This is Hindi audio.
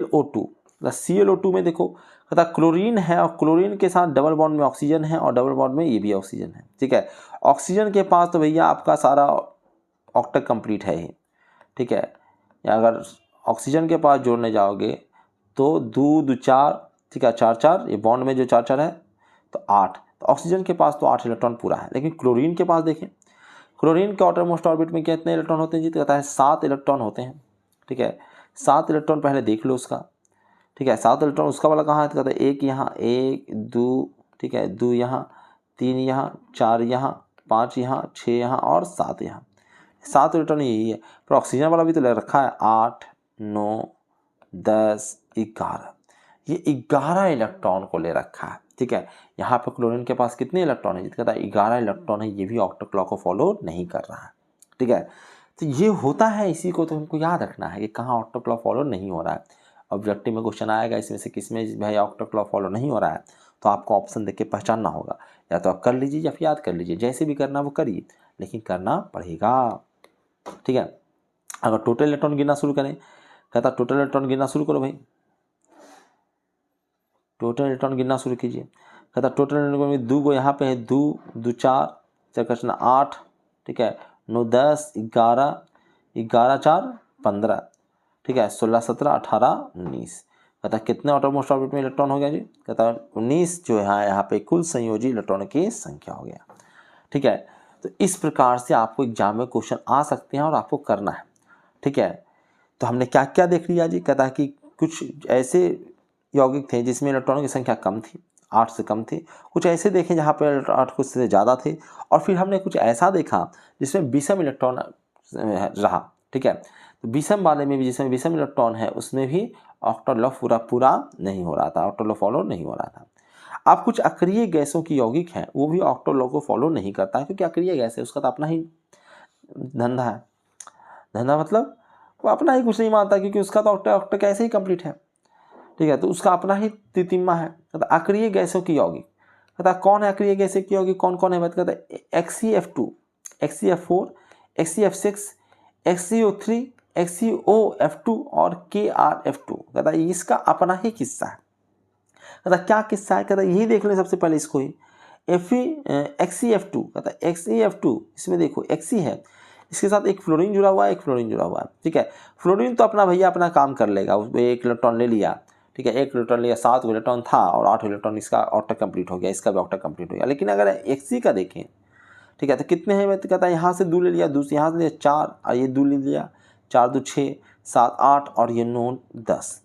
ClO2, ClO2 में देखो कहता क्लोरीन है और क्लोरीन के साथ डबल बॉन्ड में ऑक्सीजन है और डबल बॉन्ड में ये भी ऑक्सीजन है। ठीक है, ऑक्सीजन के पास तो भैया आपका सारा ऑक्टेट कंप्लीट है ही। ठीक है, या अगर ऑक्सीजन के पास जोड़ने जाओगे तो 2 2 4, ठीक है, 4 4, ये बॉन्ड में जो 4 4 है तो 8, तो ऑक्सीजन के पास तो 8 इलेक्ट्रॉन पूरा है। लेकिन क्लोरीन के पास देखें, क्लोरीन के आउटरमोस्ट ऑर्बिट में कितने इलेक्ट्रॉन होते हैं जी? तो कहता है 7 इलेक्ट्रॉन होते हैं। ठीक है, 7 इलेक्ट्रॉन पहले देख लो उसका। ठीक है, 7 इलेक्ट्रॉन उसका वाला कहाँ है? तो कहता है 1 यहाँ, 1 2, ठीक है, 2 यहाँ, 3 यहाँ, 4 यहाँ, 5 यहाँ, 6 यहाँ और 7 यहाँ। 7 इलेक्ट्रॉन यही है। पर ऑक्सीजन वाला भी तो ले रखा है 8 9 10 11, ये 11 इलेक्ट्रॉन को ले रखा है। ठीक है, यहाँ पर क्लोरीन के पास कितने इलेक्ट्रॉन है? कहता है 11 इलेक्ट्रॉन है, ये भी ऑक्टेट लॉ को फॉलो नहीं कर रहा है। ठीक है, तो ये होता है, इसी को तो हमको याद रखना है कि कहाँ ऑक्टेट लॉ फॉलो नहीं हो रहा है। ऑब्जेक्टिव में क्वेश्चन आएगा इसमें से किस में भाई ऑक्टेट लॉ फॉलो नहीं हो रहा है, तो आपको ऑप्शन देख के पहचानना होगा। या तो आप कर लीजिए या फिर याद कर लीजिए, जैसे भी करना वो करिए, लेकिन करना पड़ेगा। ठीक है, अगर टोटल इलेक्ट्रॉन गिनना शुरू करें, कहता टोटल इलेक्ट्रॉन गिनना शुरू करो भाई, टोटल इलेक्ट्रॉन गिनना शुरू कीजिए। कहता टोटल इलेक्ट्रॉन में 2 को यहाँ पे है, 2 2 4 4 8, ठीक है, 9 10 11 11 4 15, ठीक है, 16 17 18 19। कहता कितने आउटरमोस्ट ऑर्बिट में इलेक्ट्रॉन हो गया जी? कहता 19 जो है यहाँ पे कुल संयोजी इलेक्ट्रॉन की संख्या हो गया। ठीक है, तो इस प्रकार से आपको एग्जाम में क्वेश्चन आ सकते हैं और आपको करना है। ठीक है, तो हमने क्या क्या देख लिया जी? कहता है कि कुछ ऐसे यौगिक थे जिसमें इलेक्ट्रॉनों की संख्या कम थी, 8 से कम थी। कुछ ऐसे देखे जहाँ पर 8 कुछ से ज़्यादा थे, और फिर हमने कुछ ऐसा देखा जिसमें विषम इलेक्ट्रॉन रहा। ठीक है, तो विषम वाले में भी, जिसमें विषम इलेक्ट्रॉन है उसमें भी ऑक्टेट लॉ पूरा नहीं हो रहा था, ऑक्टेट लॉ फॉलो नहीं हो रहा था। अब कुछ अक्रिय गैसों की यौगिक हैं, वो भी ऑक्टेट लॉ को फॉलो नहीं करता है, क्योंकि अक्रिय गैस है, उसका तो अपना ही धंधा है। धंधा मतलब वो अपना ही कुछ नहीं मानता, क्योंकि उसका तो ऑक्टेट कैसे ही कंप्लीट है। ठीक है, तो उसका अपना ही तितिम्मा है। कहता अक्रिय गैसों की यौगिक, कहता कौन है अक्रिय गैसों की यौगिक, कौन कौन है? कहता है HCF2, HCF4, HCF6, HCO3, HCOF2 और KrF2। कहता इसका अपना ही किस्सा है। कहता क्या किस्सा है? कहता यही देख लें सबसे पहले इसको ही। HCF2, कहता HCF2, इसमें देखो Xc है, इसके साथ एक फ्लोरीन जुड़ा हुआ है, एक फ्लोरीन जुड़ा हुआ है। ठीक है, फ्लोरीन तो अपना भैया अपना काम कर लेगा, उसमें 1 इलेक्ट्रॉन ले लिया। ठीक है, 1 इलेक्ट्रॉन लिया, 7 इलेक्ट्रॉन था और 8 इलेक्ट्रॉन इसका ऑक्टेट कंप्लीट हो गया, इसका भी ऑक्टेट कंप्लीट हो गया। लेकिन अगर Xc का देखें, ठीक है, तो कितने हैं? तो कहता है यहाँ से 2 ले लिया, दूसरे यहाँ से लिया 4, और ये 2 ले लिया, 4 2 6 7 8 और ये 9 10।